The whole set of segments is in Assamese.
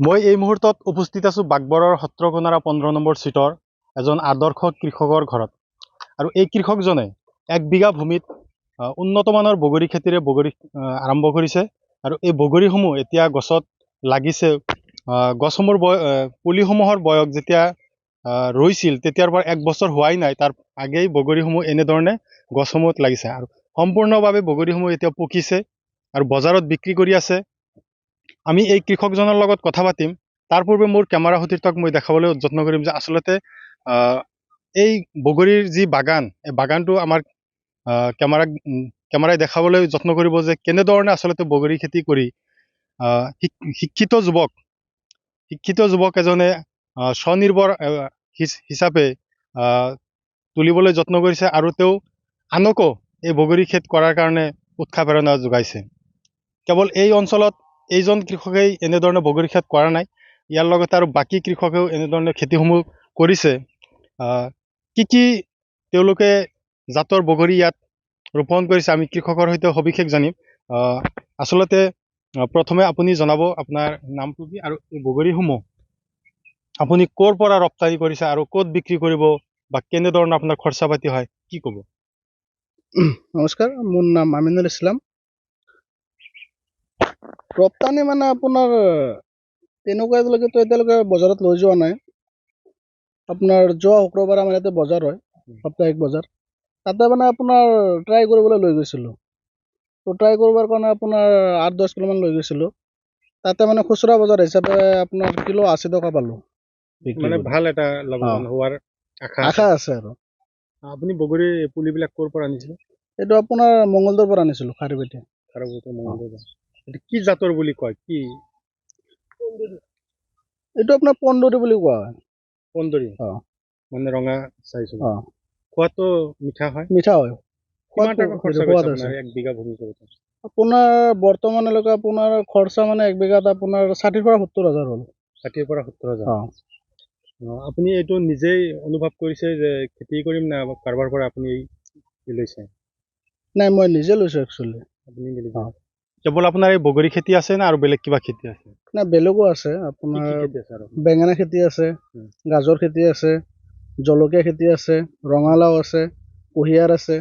মই এই মুহূৰ্তত উপস্থিত আছোঁ বাগবৰৰ সত্ৰকোনাৰা 15 নম্বৰ ছিটৰ এজন আদৰ্শ কৃষকৰ ঘৰত। আৰু এই কৃষকজনে 1 বিঘা ভূমিত উন্নত মানৰ বগৰী খেতিৰে বগৰী আৰম্ভ কৰিছে। আৰু এই বগৰীসমূহ এতিয়া গছত লাগিছে। গছসমূহৰ পুলিসমূহৰ বয়স যেতিয়া ৰৈছিল তেতিয়াৰ পৰা 1 বছৰ হোৱাই নাই, তাৰ আগেই বগৰীসমূহ এনেধৰণে গছসমূহত লাগিছে। আৰু সম্পূৰ্ণভাৱে বগৰীসমূহ এতিয়া পকিছে আৰু বজাৰত বিক্ৰী কৰি আছে। আমি এই কৃষকজনৰ লগত কথা পাতিম। তাৰ পূৰ্বে মোৰ কেমেৰা সতীৰ্থক মই দেখাবলৈ যত্ন কৰিম যে আচলতে এই বগৰীৰ যি বাগান, এই বাগানটো আমাৰ কেমেৰাই দেখাবলৈ যত্ন কৰিব যে কেনেধৰণে আচলতে বগৰী খেতি কৰি শিক্ষিত যুৱক এজনে স্বনিৰ্ভৰ হিচাপে তুলিবলৈ যত্ন কৰিছে আৰু তেওঁ আনকো এই বগৰী খেতি কৰাৰ কাৰণে উৎসাহ প্ৰেৰণা যোগাইছে। কেৱল এই অঞ্চলত এইজন কৃষকেই এনেধৰণে বগৰী খেতি কৰা নাই, ইয়াৰ লগতে আৰু বাকী কৃষকেও এনেধৰণে খেতিসমূহ কৰিছে। কি তেওঁলোকে জাতৰ বগৰী ইয়াত ৰোপণ কৰিছে আমি কৃষকৰ সৈতে সবিশেষ জানিম। আচলতে প্ৰথমে আপুনি জনাব আপোনাৰ নামটো কি আৰু এই বগৰীসমূহ আপুনি ক'ৰ পৰা ৰপ্তানি কৰিছে আৰু ক'ত বিক্ৰী কৰিব বা কেনেধৰণৰ আপোনাৰ খৰচা পাতি হয়, কি ক'ব? নমস্কাৰ, মোৰ নাম আমিনুল ইছলাম। ৰপ্তানি মানে আপোনাৰ তেনেকুৱা এতিয়ালৈকে বজাৰত লৈ যোৱা নাই। আপোনাৰ যোৱা শুক্ৰবাৰে আমাৰ ইয়াতে বজাৰ হয়, সাপ্তাহিক বজাৰ। তাতে মানে আপোনাৰ ট্ৰাই কৰিবলৈ লৈ গৈছিলোঁ। তো ট্ৰাই কৰিবৰ কাৰণে আপোনাৰ 8-10 কিলোমান লৈ গৈছিলোঁ। তাতে মানে খুচুৰা বজাৰ হিচাপে আপোনাৰ কিলো 80 টকা পালোঁ। মানে ভাল এটা লাভৱান হোৱাৰ আশা আছে আৰু। আপুনি বগৰীৰ পুলিবিলাক ক'ৰ পৰা আনিছিলে? এইটো আপোনাৰ মংগলদৈৰ পৰা আনিছিলোঁ, খাৰুপেটীয়া। কি জাতৰ বুলি কয়? কি এইটো আপোনাৰ পন্দুৰী বুলি কোৱা হয়। পন্দুৰী মানে ৰঙা চাইছো। খোৱাটো মিঠা হয়? মিঠা হয়। কিমান টকা খৰচা কৰিছে আপোনাৰ 1 বিঘা ভূমি কৰোঁতে? আপোনাৰ বৰ্তমানলৈকে আপোনাৰ খৰচা মানে 1 বিঘাত আপোনাৰ 60,000 পৰা 70,000 হ'ল। 60,000 পৰা 70,000। আপুনি এইটো নিজেই অনুভৱ কৰিছে যে খেতি কৰিম না কাৰোবাৰ পৰা আপুনি লৈছে? নাই, মই নিজে লৈছোঁ একচুৱেলি। আপুনি কেৱল আপোনাৰ এই বগৰী খেতি আছে না আৰু বেলেগ কিবা খেতি আছে? নাই, বেলেগো আছে। আপোনাৰ বেঙেনা খেতি আছে, গাজৰ খেতি আছে, জলকীয়া খেতি আছে, ৰঙালাও আছে, কুঁহিয়াৰ আছে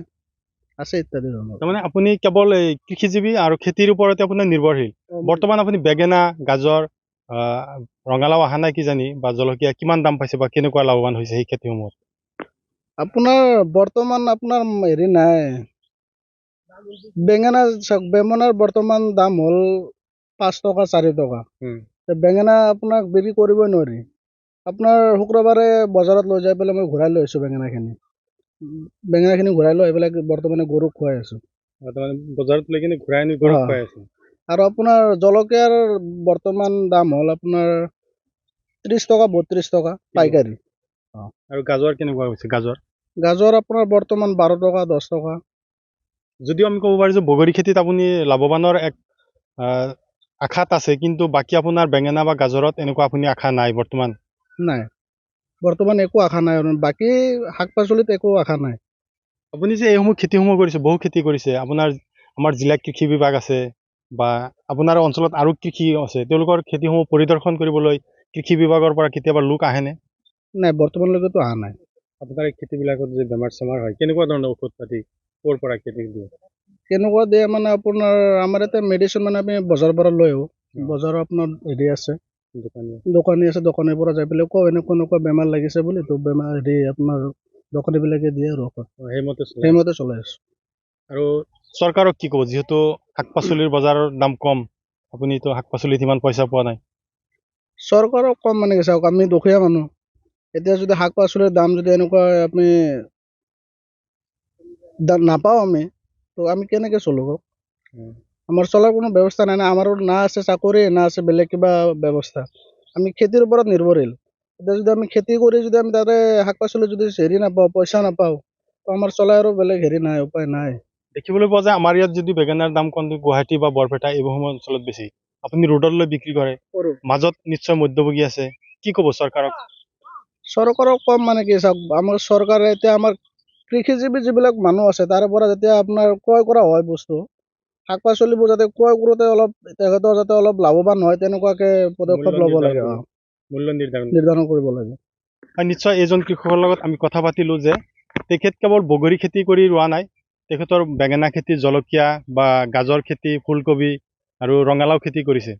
ইত্যাদি ধৰণৰ। তাৰমানে আপুনি কেৱল এই কৃষিজীৱী আৰু খেতিৰ ওপৰতে আপোনাৰ নিৰ্ভৰশীল। বৰ্তমান আপুনি বেঙেনা, গাজৰ, ৰঙালাও অহা নাই কিজানি বা জলকীয়া কিমান দাম পাইছে বা কেনেকুৱা লাভৱান হৈছে সেই খেতিসমূহত? আপোনাৰ বৰ্তমান আপোনাৰ হেৰি নাই। বেঙেনাৰ বৰ্তমান দাম হ'ল 5 টকা 4 টকা। বেঙেনা আপোনাক বিক্ৰী কৰিবই নোৱাৰি। আপোনাৰ শুক্ৰবাৰে বজাৰত লৈ যাই পেলাই মই ঘূৰাই লৈ আহিছোঁ বেঙেনাখিনি ঘূৰাই লৈ আহি পেলাই বৰ্তমানে গৰুক খুৱাই আছোঁ। বজাৰত লৈ কিনে ঘূৰাই আনি গৰুক খুৱাই আছোঁ। আৰু আপোনাৰ জলকীয়াৰ বৰ্তমান দাম হ'ল আপোনাৰ 30 টকা 32 টকা পাইকাৰী। আৰু গাজৰ কেনেকুৱা হৈছে? গাজৰ আপোনাৰ বৰ্তমান 12 টকা 10 টকা। যদিও আমি ক'ব পাৰোঁ যে বগৰী খেতিত আপুনি লাভৱানৰ এক আশাত আছে, কিন্তু বাকী আপোনাৰ বেঙেনা বা গাজৰত এনেকুৱা আপুনি আশা নাই বৰ্তমান? নাই, বৰ্তমান একো আশা নাই। বাকী শাক পাচলিত একো আশা নাই। আপুনি যে এইসমূহ খেতিসমূহ কৰিছে, বহু খেতি কৰিছে, আমাৰ জিলা কৃষি বিভাগ আছে বা আপোনাৰ অঞ্চলত আৰু কৃষি আছে, তেওঁলোকৰ খেতিসমূহ পৰিদৰ্শন কৰিবলৈ কৃষি বিভাগৰ পৰা কেতিয়াবা লোক আহেনে? নাই, বৰ্তমানলৈকেতো অহা নাই। আপোনাৰ এই খেতিবিলাকত যে বেমাৰ চেমাৰ হয়, কেনেকুৱা ধৰণৰ ঔষধ পাতি ক'ৰ পৰা খেতি দিয়ে? কেনেকুৱা দিয়ে মানে আপোনাৰ আমাৰ ইয়াতে মেডিচিন মানে আমি বজাৰৰ পৰা লৈ আহোঁ। বজাৰৰ আপোনাৰ হেৰি আছে, দোকানী আছে, দোকানীৰ পৰা যাই পেলাই কওঁ এনেকুৱা বেমাৰ লাগিছে বুলি। তো বেমাৰ হেৰি আপোনাৰ দোকানীবিলাকে দিয়ে আৰু ঔষধ, সেইমতে চলাই আছোঁ। আৰু চৰকাৰক কি ক'ব, যিহেতু শাক পাচলিৰ বজাৰৰ দাম কম, আপুনিতো শাক পাচলিত ইমান পইচা পোৱা নাই? চৰকাৰক কম মানে কি, চাওক আমি দুখীয়া মানুহ। এতিয়া যদি শাক পাচলিৰ দাম যদি এনেকুৱা আমি নাপাওঁ তো আমি কেনেকৈ চলোঁ কওক? আমাৰ চলাৰ কোনো ব্যৱস্থা নাই না। আমাৰো না আছে চাকৰি, না আছে বেলেগ কিবা ব্যৱস্থা। আমি খেতিৰ ওপৰত নিৰ্ভৰশীল। এতিয়া যদি আমি খেতি কৰি যদি আমি তাতে শাক পাচলি যদি হেৰি নাপাওঁ, পইচা নাপাওঁ, তো আমাৰ চলাই আৰু বেলেগ হেৰি নাই, উপায় নাই। দেখিবলৈ পোৱা যায় আমাৰ ইয়াত যদি বেঙেনাৰ দাম কম গুৱাহাটী বা বৰপেটা এইবোৰ অঞ্চলত বেছি, আপুনি ৰোডলৈ বিক্ৰী কৰে, মাজত নিশ্চয় মধ্যভোগী আছে, কি ক'ব চৰকাৰক? চৰকাৰক কম মানে কি, চাওক আমাৰ চৰকাৰে এতিয়া আমাৰ কৃষিজীৱী যিবিলাক মানুহ আছে তাৰে পৰা যেতিয়া আপোনাৰ ক্ৰয় কৰা হয় বস্তু, শাক পাচলিবোৰ যাতে ক্ৰয় কৰোঁতে অলপ তেখেতৰ যাতে অলপ লাভৱান হয় তেনেকুৱাকৈ পদক্ষেপ ল'ব লাগে, মূল্য নিৰ্ধাৰণ নিৰ্ধাৰণ কৰিব লাগে। আৰু নিশ্চয় এইজন কৃষকৰ লগত আমি কথা পাতিলোঁ যে তেখেত কেৱল বগৰী খেতি কৰি ৰোৱা নাই, তেখেতৰ বেঙেনা খেতি, জলকীয়া বা গাজৰ খেতি, ফুলকবি আৰু ৰঙালাও খেতি কৰিছে।